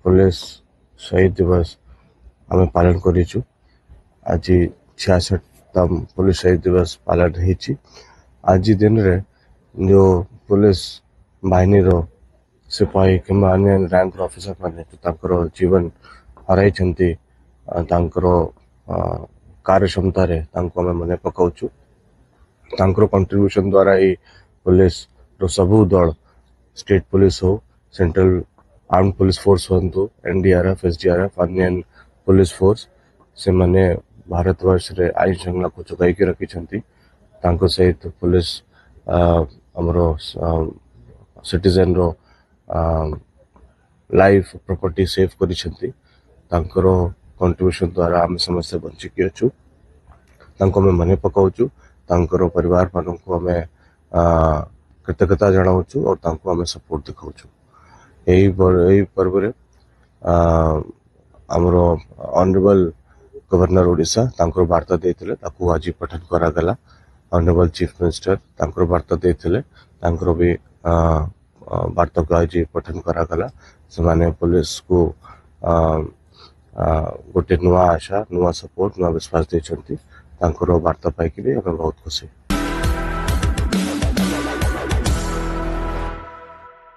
Police शहीद दिवस आम पालन करूँ। आज 66तम पुलिस शहीद दिवस पालन होती। आज दिन रे जो पुलिस बाहिनी रो सिपाही कि अन्य रैंक ऑफिसर मैंने तो जीवन हराई कार्य क्षमता मन पकाउछु। कंट्रीब्यूशन द्वारा ही पुलिस रो सबू दल स्टेट पुलिस हो, सेंट्रल आर्म पुलिस फोर्स हो, एनडीआरएफ एसडीआरएफ अन्य पुलिस फोर्स से माने भारतवर्ष रे आईन श्रृंखला को चुकाई के रखी सहित पुलिस हमरो सिटीजन रो लाइफ प्रॉपर्टी सेव करी कंट्रीब्यूशन द्वारा आम समस्त बंचिकी अच्छु। आम मन पकाउछु। परिवार मान को आम कृतज्ञता जनाऊँ और आम सपोर्ट दिखाऊँ। यही पर्व रे आमर ऑनरेबल गवर्नर ओडिशा वार्ता देते आज पठन करागला। ऑनरेबल चीफ मिनिस्टर वार्ता देते भी वार्ता को आज पठन करागला। से पुलिस को गोटे नुआ आशा नुआ सपोर्ट नुआ विश्वास देते वार्ता पाई बहुत खुशी।